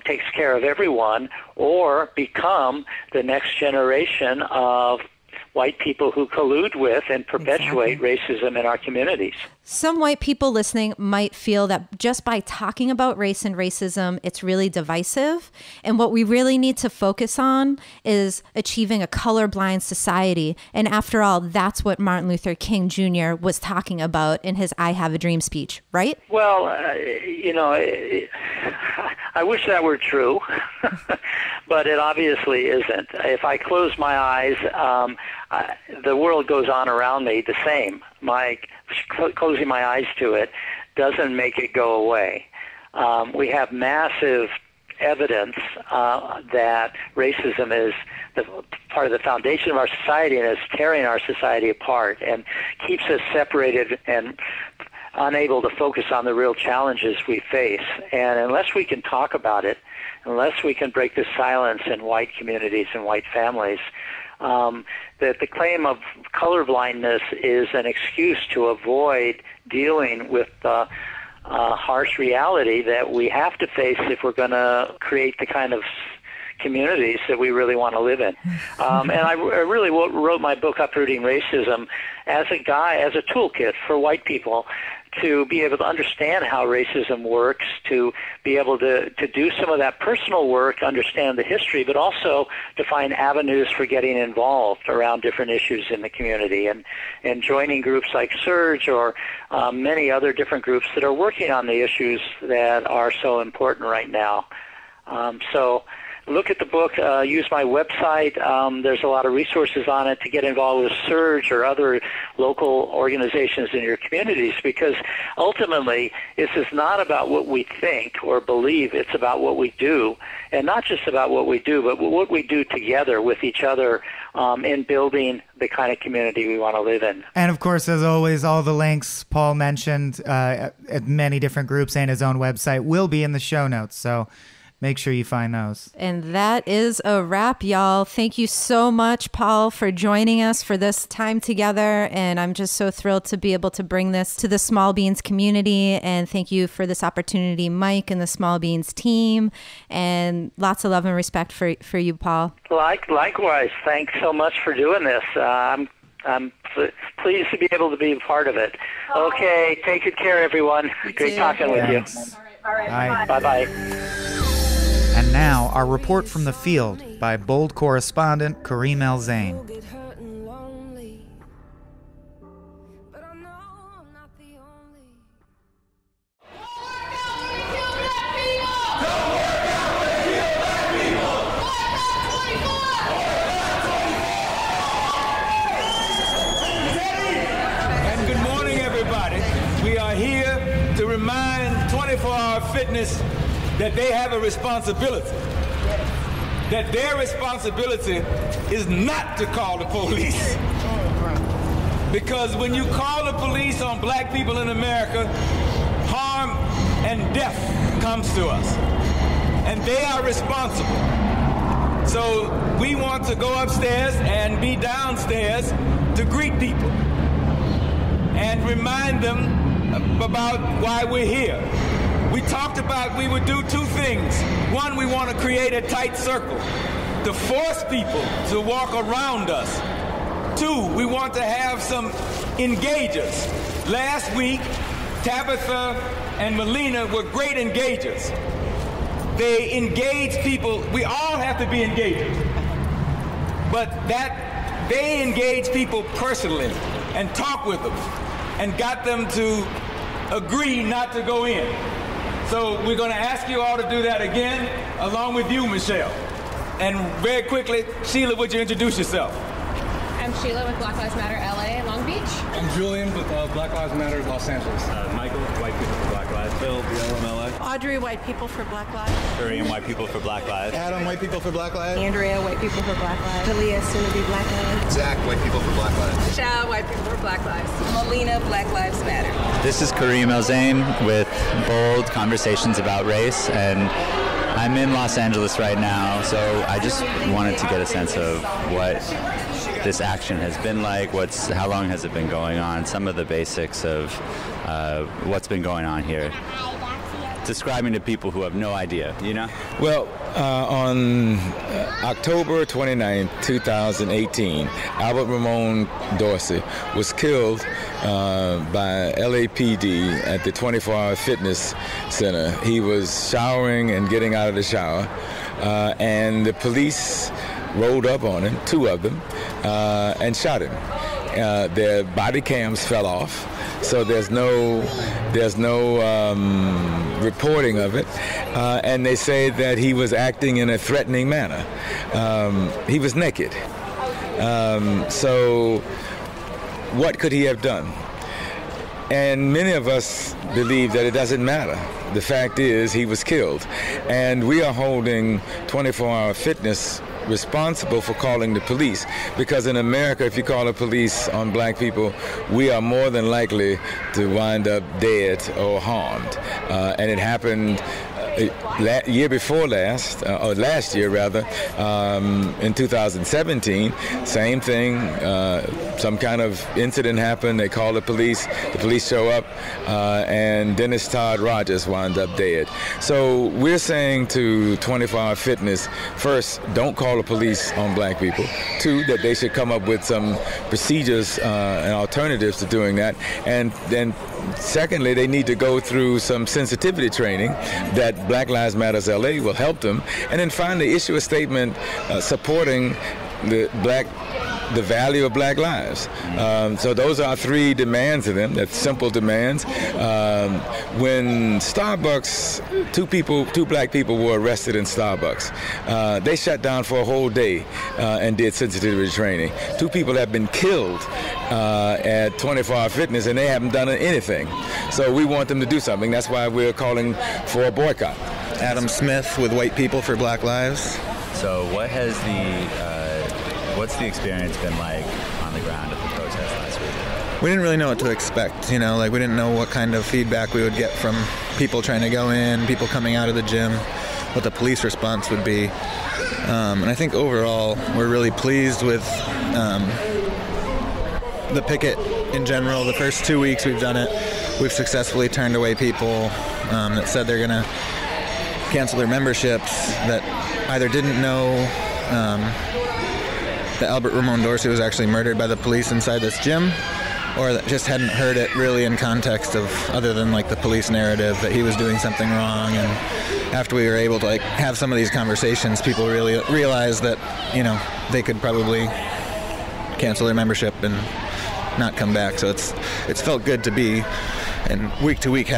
E: takes care of everyone, or become the next generation of white people who collude with and perpetuate racism in our communities.
D: Some white people listening might feel that just by talking about race and racism, it's really divisive. And what we really need to focus on is achieving a colorblind society. And after all, that's what Martin Luther King Jr. was talking about in his I Have a Dream speech, right?
E: Well, I wish that were true, but it obviously isn't. If I close my eyes, the world goes on around me the same. Closing my eyes to it doesn't make it go away. We have massive evidence that racism is part of the foundation of our society and is tearing our society apart and keeps us separated and unable to focus on the real challenges we face. And unless we can talk about it, unless we can break the silence in white communities and white families, that the claim of colorblindness is an excuse to avoid dealing with the harsh reality that we have to face if we're going to create the kind of communities that we really want to live in. And I really wrote my book, Uprooting Racism, as a toolkit for white people to be able to understand how racism works, to be able to do some of that personal work, understand the history, but also to find avenues for getting involved around different issues in the community and joining groups like Surge or many other different groups that are working on the issues that are so important right now. So look at the book, use my website. There's a lot of resources on it to get involved with Surge or other local organizations in your communities, because ultimately this is not about what we think or believe. It's about what we do, and not just about what we do, but what we do together with each other in building the kind of community we want to live in.
B: And of course, as always, all the links Paul mentioned at many different groups and his own website will be in the show notes. So make sure you find those.
D: And that is a wrap, y'all. Thank you so much, Paul, for joining us for this time together. And I'm just so thrilled to be able to bring this to the Small Beans community. And thank you for this opportunity, Mike and the Small Beans team. And lots of love and respect for you, Paul.
E: Likewise. Thanks so much for doing this. I'm pleased to be able to be a part of it. Okay, take good care, everyone. Great talking with you.
F: All right.
E: Bye-bye.
B: And now, our report from the field by Bold correspondent Kareem El Zain.
G: And good morning, everybody. We are here to remind 24-Hour Fitness that they have a responsibility, that their responsibility is not to call the police. Because when you call the police on black people in America, harm and death comes to us. And they are responsible. So we want to go upstairs and be downstairs to greet people and remind them about why we're here. We talked about we would do two things. One, we want to create a tight circle to force people to walk around us. Two, we want to have some engagers. Last week, Tabitha and Melina were great engagers. They engage people. We all have to be engagers. But that they engage people personally and talk with them and got them to agree not to go in. So we're going to ask you all to do that again, along with you, Michelle. And very quickly, Sheila, would you introduce yourself?
F: I'm Sheila with Black Lives Matter LA, Long Beach.
H: I'm Julian with Black Lives Matter Los Angeles.
I: Michael, White People for Black Lives. Phil, BLM LA.
J: Audrey, White People for Black Lives.
I: Kareem, White People for Black Lives.
H: Adam, White People for Black Lives.
J: Andrea, White People for Black Lives. Talia, soon to be Black Lives.
K: Zach, White People for Black Lives.
J: Michelle, White People for Black Lives. Melina, Black Lives Matter.
I: This is Kareem El-Zain with Bold Conversations About Race, and I'm in Los Angeles right now, so I just wanted to get a sense of what this action has been like, how long has it been going on, some of the basics of what's been going on here. Describing to people who have no idea, you know?
G: Well, on October 29, 2018, Albert Ramon Dorsey was killed by LAPD at the 24-hour fitness center. He was showering and getting out of the shower, and the police rolled up on him, two of them, and shot him. Their body cams fell off, so there's no reporting of it, and they say that he was acting in a threatening manner. He was naked. So what could he have done? And many of us believe that it doesn't matter. The fact is, he was killed, and we are holding 24-hour fitness responsible for calling the police, because in America, if you call the police on black people, we are more than likely to wind up dead or harmed. And it happened year before last, or last year rather, in 2017, same thing. Some kind of incident happened. They call the police show up, and Dennis Todd Rogers wound up dead. So we're saying to 24-hour fitness, first, don't call the police on black people. Two, that they should come up with some procedures and alternatives to doing that. And then secondly, they need to go through some sensitivity training that Black Lives Matter LA will help them. And then finally, issue a statement supporting the value of black lives. So those are three demands of them. That's simple demands. When Starbucks, two black people were arrested in Starbucks. They shut down for a whole day and did sensitivity training. Two people have been killed at 24-hour fitness, and they haven't done anything. So we want them to do something. That's why we're calling for a boycott.
H: Adam Smith with White People for Black Lives.
I: So what's the experience been like on the ground at the protest last week?
H: We didn't really know what to expect, we didn't know what kind of feedback we would get from people trying to go in, people coming out of the gym, what the police response would be. And I think overall, we're really pleased with the picket in general. The first 2 weeks we've done it, we've successfully turned away people that said they're going to cancel their memberships, that either didn't know that Albert Ramon Dorsey was actually murdered by the police inside this gym, or that just hadn't heard it really in context of other than the police narrative that he was doing something wrong. And after we were able to have some of these conversations, people really realized that they could probably cancel their membership and not come back. So it's felt good to be, and week to week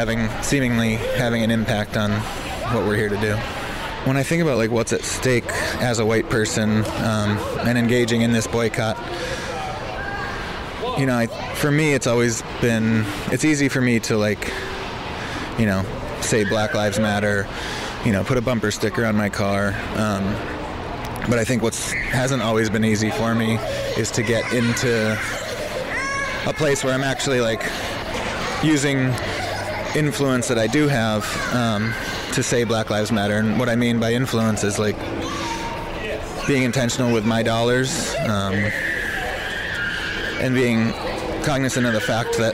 H: seemingly having an impact on what we're here to do. When I think about what's at stake as a white person and engaging in this boycott, for me it's always been, it's easy for me to say Black Lives Matter, put a bumper sticker on my car. But I think what hasn't always been easy for me is to get into a place where I'm actually using influence that I do have to say Black Lives Matter. And what I mean by influence is being intentional with my dollars and being cognizant of the fact that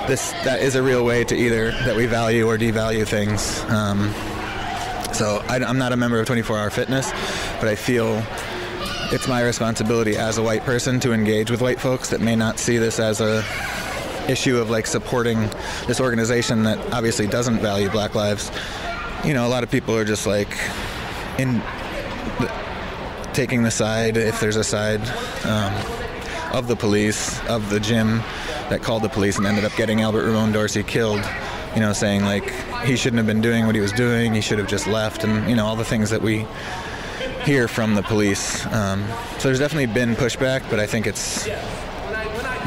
H: that is a real way to either that we value or devalue things. So I'm not a member of 24-Hour Fitness, but I feel it's my responsibility as a white person to engage with white folks that may not see this as a issue of like supporting this organization that obviously doesn't value Black lives. You know, a lot of people are just like taking the side, if there's a side, of the police, of the gym that called the police and ended up getting Albert Ramon Dorsey killed, you know, saying like he shouldn't have been doing what he was doing, he should have just left, and, you know, all the things that we hear from the police. So there's definitely been pushback, but I think it's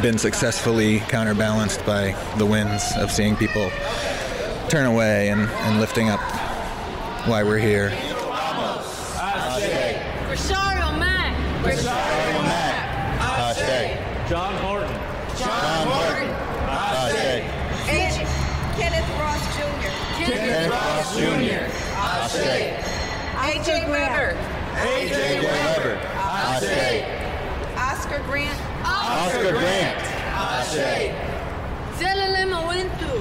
H: been successfully counterbalanced by the wins of seeing people turn away and lifting up why we're here.
A: Rosario Mack.
K: Rosario Mack. John Horton. John Horton.
J: Kenneth Ross Jr.
K: Kenneth Ross Jr.
J: AJ Weber.
K: AJ Weber.
J: Oscar Grant.
K: Oscar Grant.
A: Zelele Mawintu.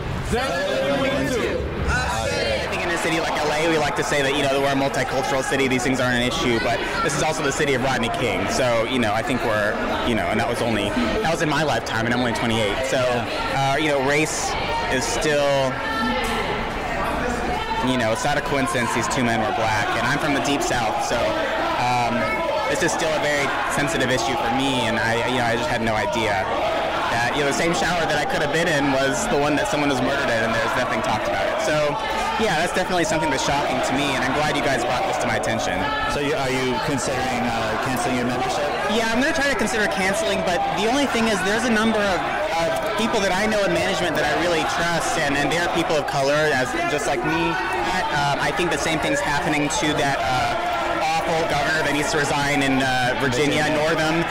L: I think in a city like LA, we like to say that, you know, we're a multicultural city, these things aren't an issue, but this is also the city of Rodney King. So, you know, I think we're, you know, and that was in my lifetime, and I'm only 28. So, you know, race is still, you know, it's not a coincidence these two men were Black, and I'm from the Deep South, so this is still a very sensitive issue for me, and I just had no idea that, you know, the same shower that I could have been in was the one that someone was murdered in, and there's nothing talked about it. So, yeah, that's definitely something that's shocking to me, and I'm glad you guys brought this to my attention.
I: So are you considering canceling your membership?
L: Yeah, I'm going to try to consider canceling, but the only thing is there's a number of people that I know in management that I really trust, and they're people of color, just like me. I think the same thing's happening to that awful governor that needs to resign in Virginia, Northam.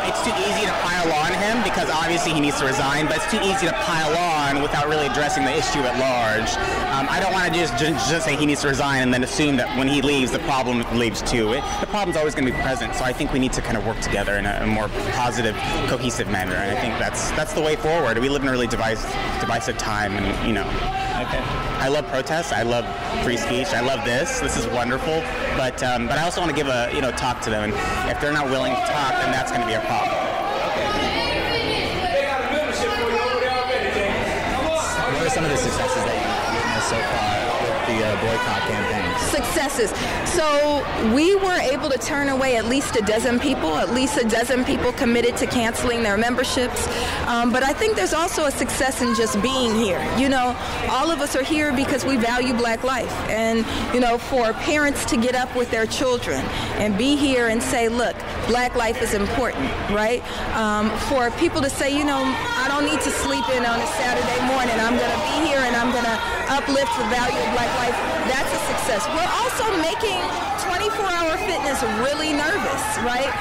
L: It's too easy to pile on him because obviously he needs to resign, but it's too easy to pile on without really addressing the issue at large. I don't want to just say he needs to resign and then assume that when he leaves, the problem leaves too. The problem's always going to be present, so I think we need to kind of work together in a more positive, cohesive manner, and I think that's the way forward. We live in a really divisive time, and, you know. Okay. I love protests. I love free speech. I love this. This is wonderful. But I also want to give a talk to them. And if they're not willing to talk, then that's going to be a problem.
I: What are some of the successes that you've witnessed so far with the boycott campaign?
J: Successes. So we were able to turn away at least a dozen people committed to canceling their memberships. But I think there's also a success in just being here. You know, all of us are here because we value Black life. And, you know, for parents to get up with their children and be here and say, look, Black life is important, right? For people to say, you know, I don't need to sleep in on a Saturday morning. I'm going to be here and I'm going to uplift the value of Black life. That's a success. We're also making 24-hour fitness really nervous, right?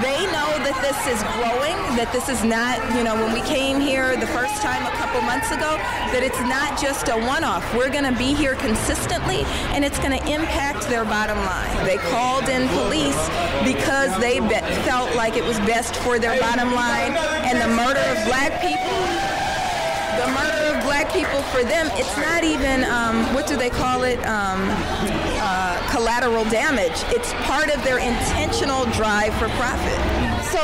J: They know that this is growing, that this is not, you know, when we came here the first time a couple months ago, that it's not just a one-off. We're going to be here consistently, and it's going to impact their bottom line. They called in police because they felt like it was best for their bottom line, and the murder of Black people, for them, it's not even, what do they call it, collateral damage. It's part of their intentional drive for profit. So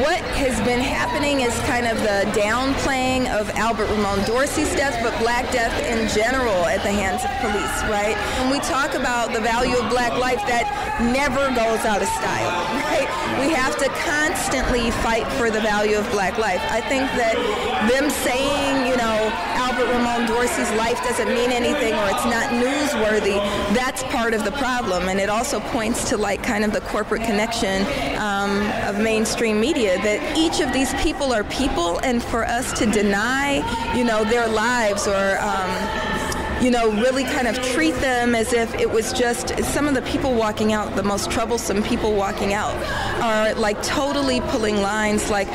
J: what has been happening is kind of the downplaying of Albert Ramon Dorsey's death, but Black death in general at the hands of police, right? When we talk about the value of Black life, that never goes out of style, right? We have to constantly fight for the value of Black life. I think that them saying, you know, Albert Ramon Dorsey's life doesn't mean anything or it's not newsworthy, that's part of the problem. And it also points to like kind of the corporate connection of mainstream media, that each of these people are people, and for us to deny, you know, their lives or you know, really kind of treat them as if it was just some of the people walking out, the most troublesome people walking out, are like totally pulling lines. Like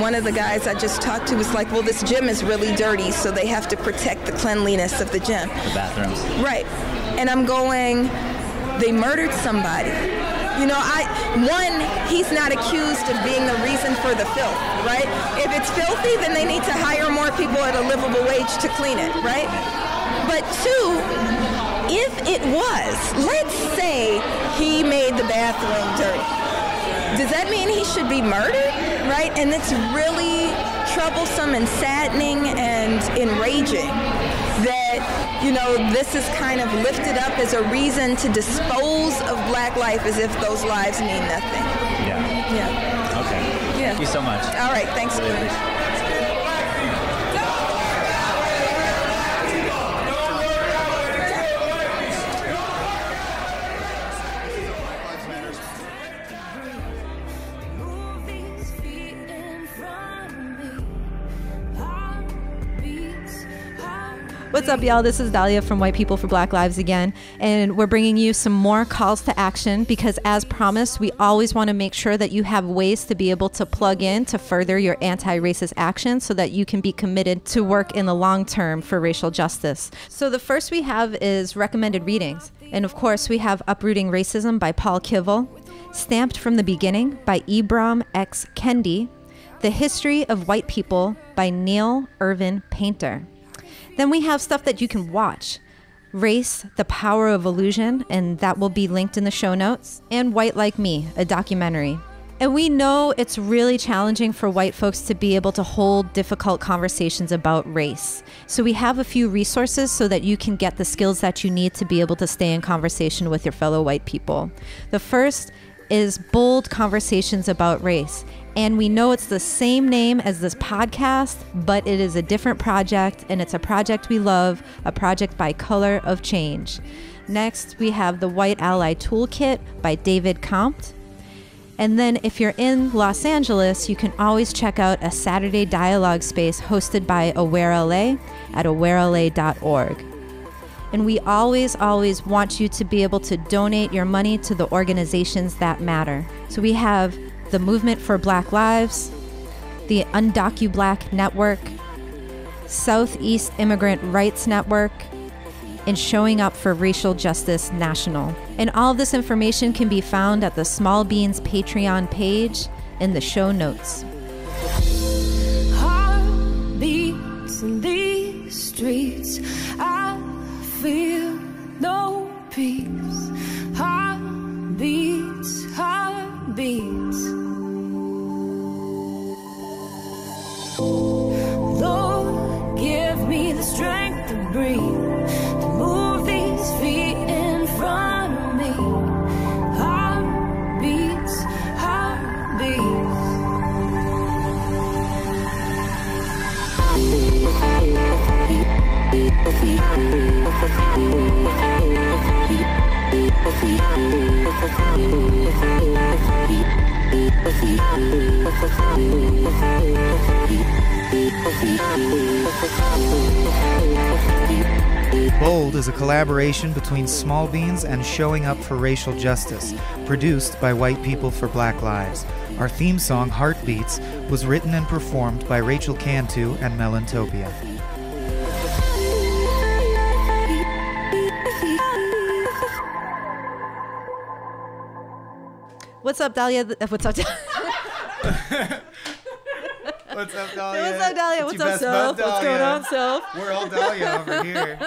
J: one of the guys I just talked to was like, well, this gym is really dirty, so they have to protect the cleanliness of the gym.
I: The bathrooms.
J: Right. And I'm going, they murdered somebody. You know, he's not accused of being the reason for the filth, right? If it's filthy, then they need to hire more people at a livable wage to clean it, right? But two, if it was, let's say he made the bathroom dirty, does that mean he should be murdered, right? And it's really troublesome and saddening and enraging that, you know, this is kind of lifted up as a reason to dispose of black life as if those lives mean nothing. Yeah.
I: Okay.
J: Yeah.
I: Thank you so much.
J: All right. Thanks.
I: Really appreciate it.
D: What's up, y'all? This is Dahlia from White People for Black Lives again, and we're bringing you some more calls to action because, as promised, we always want to make sure that you have ways to be able to plug in to further your anti-racist action so that you can be committed to work in the long term for racial justice. So the first we have is recommended readings, and of course we have Uprooting Racism by Paul Kivel, Stamped from the Beginning by Ibram X. Kendi, The History of White People by Neil Irvin Painter. Then we have stuff that you can watch. Race, The Power of Illusion, and that will be linked in the show notes. And White Like Me, a documentary. And we know it's really challenging for white folks to be able to hold difficult conversations about race. So we have a few resources so that you can get the skills that you need to be able to stay in conversation with your fellow white people. The first is Bold Conversations About Race. And we know it's the same name as this podcast, but it is a different project, and it's a project we love, a project by Color of Change. Next, we have the White Ally Toolkit by David Compt. And then if you're in Los Angeles, you can always check out a Saturday dialogue space hosted by AwareLA at awarela.org. And we always want you to be able to donate your money to the organizations that matter. So we have the Movement for Black Lives, the UndocuBlack Network, Southeast Immigrant Rights Network, and Showing Up for Racial Justice National. And all of this information can be found at the Small Beans Patreon page in the show notes.
A: Heartbeats in these streets, I feel no peace. Heartbeats, heartbeats. Lord, give me the strength to breathe, to move these feet in front of me. Heartbeats, heartbeats.
B: Bold is a collaboration between Small Beans and Showing Up for Racial Justice, produced by White People for Black Lives. Our theme song, Heartbeats, was written and performed by Rachel Cantu and Melantopia.
D: What's up, Dahlia? What's up, Dahlia?
B: What's up, Dahlia?
D: What's up, Dahlia? What's up, Self? What's going on, Self?
B: We're all Dahlia over here.